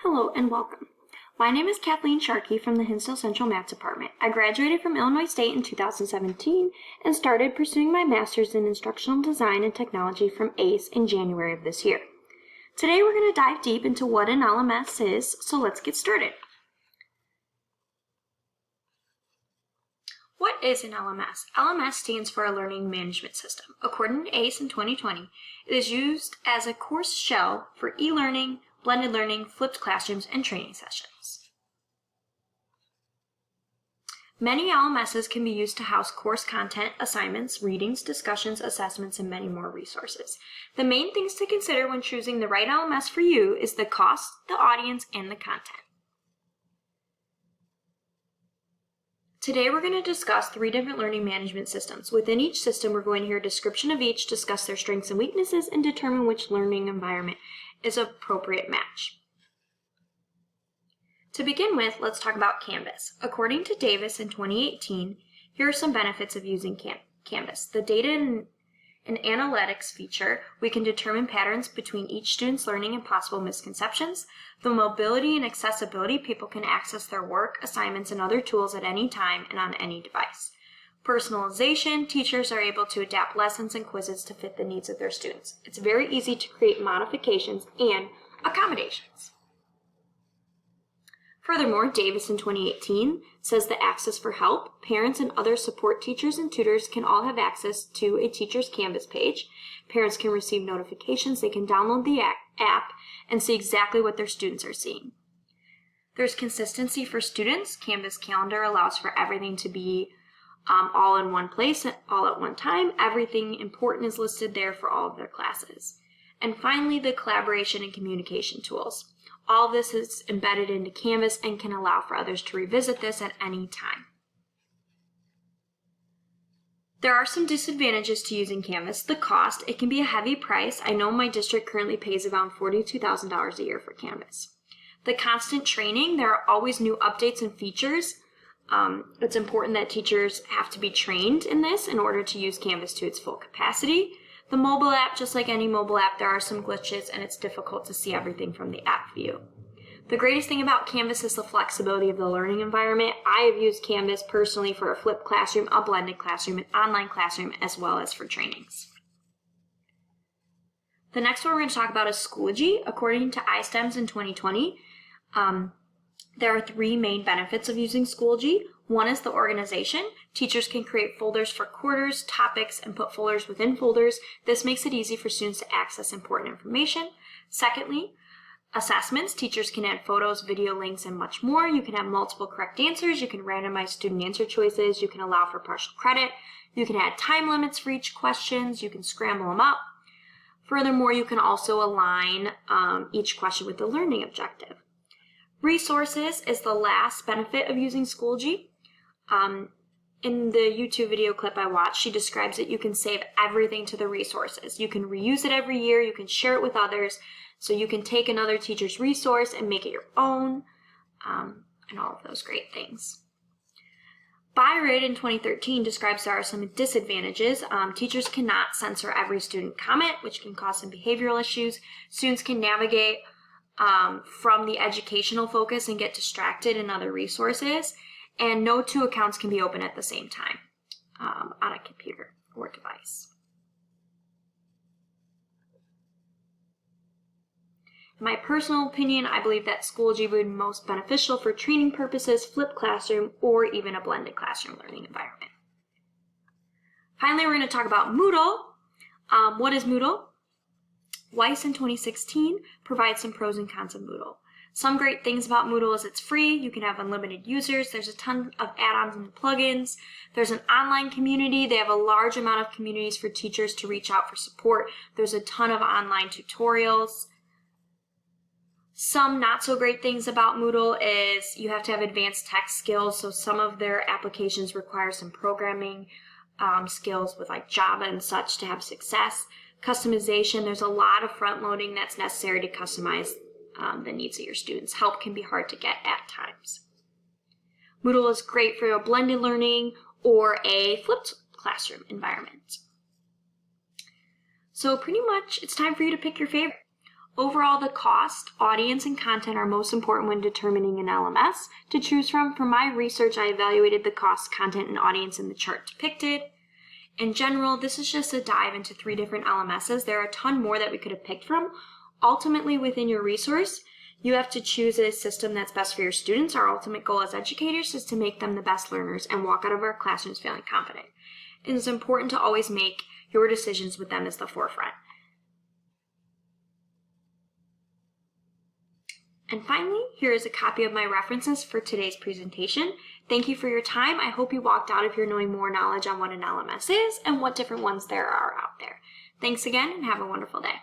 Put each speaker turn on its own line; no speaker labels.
Hello and welcome. My name is Kathleen Sharkey from the Hinsdale Central Math Department. I graduated from Illinois State in 2017 and started pursuing my master's in Instructional Design and Technology from ACE in January of this year. Today we're going to dive deep into what an LMS is, so let's get started. What is an LMS? LMS stands for a Learning Management System. According to ACE in 2020, it is used as a course shell for e-learning, blended learning, flipped classrooms, and training sessions. Many LMSs can be used to house course content, assignments, readings, discussions, assessments, and many more resources. The main things to consider when choosing the right LMS for you is the cost, the audience, and the content. Today we're going to discuss 3 different learning management systems. Within each system, we're going to hear a description of each, discuss their strengths and weaknesses, and determine which learning environment is an appropriate match. To begin with, let's talk about Canvas. According to Davis in 2018, here are some benefits of using Canvas. The data and analytics feature, we can determine patterns between each student's learning and possible misconceptions. The mobility and accessibility, people can access their work, assignments, and other tools at any time and on any device. Personalization, teachers are able to adapt lessons and quizzes to fit the needs of their students. It's very easy to create modifications and accommodations. Furthermore, Davis in 2018 says the access for help, parents and other support teachers and tutors can all have access to a teacher's Canvas page. Parents can receive notifications, they can download the app and see exactly what their students are seeing. There's consistency for students. Canvas Calendar allows for everything to be all in one place, all at one time. Everything important is listed there for all of their classes. And finally, the collaboration and communication tools. All of this is embedded into Canvas and can allow for others to revisit this at any time. There are some disadvantages to using Canvas. The cost, it can be a heavy price. I know my district currently pays around $42,000 a year for Canvas. The constant training, there are always new updates and features. It's important that teachers have to be trained in this in order to use Canvas to its full capacity. The mobile app, just like any mobile app, there are some glitches and it's difficult to see everything from the app view. The greatest thing about Canvas is the flexibility of the learning environment. I have used Canvas personally for a flipped classroom, a blended classroom, an online classroom, as well as for trainings. The next one we're going to talk about is Schoology. According to iStems in 2020, there are 3 main benefits of using Schoology. One is the organization. Teachers can create folders for quarters, topics, and put folders within folders. This makes it easy for students to access important information. Secondly, assessments. Teachers can add photos, video links, and much more. You can have multiple correct answers. You can randomize student answer choices. You can allow for partial credit. You can add time limits for each questions. You can scramble them up. Furthermore, you can also align each question with the learning objective. Resources is the last benefit of using Schoology. In the YouTube video clip I watched, she describes that you can save everything to the resources. You can reuse it every year, you can share it with others, so you can take another teacher's resource and make it your own, and all of those great things. Byron in 2013 describes there are some disadvantages. Teachers cannot censor every student comment, which can cause some behavioral issues. Students can navigate from the educational focus and get distracted in other resources. And no 2 accounts can be open at the same time on a computer or device. In my personal opinion, I believe that Schoology would be most beneficial for training purposes, flipped classroom, or even a blended classroom learning environment. Finally, we're going to talk about Moodle. What is Moodle? Weiss in 2016 provides some pros and cons of Moodle. Some great things about Moodle is it's free, you can have unlimited users, there's a ton of add-ons and plugins, there's an online community, they have a large amount of communities for teachers to reach out for support, there's a ton of online tutorials. Some not so great things about Moodle is you have to have advanced tech skills, so some of their applications require some programming skills with like Java and such to have success. Customization, there's a lot of front loading that's necessary to customize the needs of your students. Help can be hard to get at times. Moodle is great for a blended learning or a flipped classroom environment. So pretty much it's time for you to pick your favorite. Overall, the cost, audience, and content are most important when determining an LMS to choose from. For my research, I evaluated the cost, content, and audience in the chart depicted. In general, this is just a dive into 3 different LMSs. There are a ton more that we could have picked from. Ultimately, within your resource, you have to choose a system that's best for your students. Our ultimate goal as educators is to make them the best learners and walk out of our classrooms feeling confident. It is important to always make your decisions with them as the forefront. And finally, here is a copy of my references for today's presentation. Thank you for your time. I hope you walked out of here knowing more knowledge on what an LMS is and what different ones there are out there. Thanks again and have a wonderful day.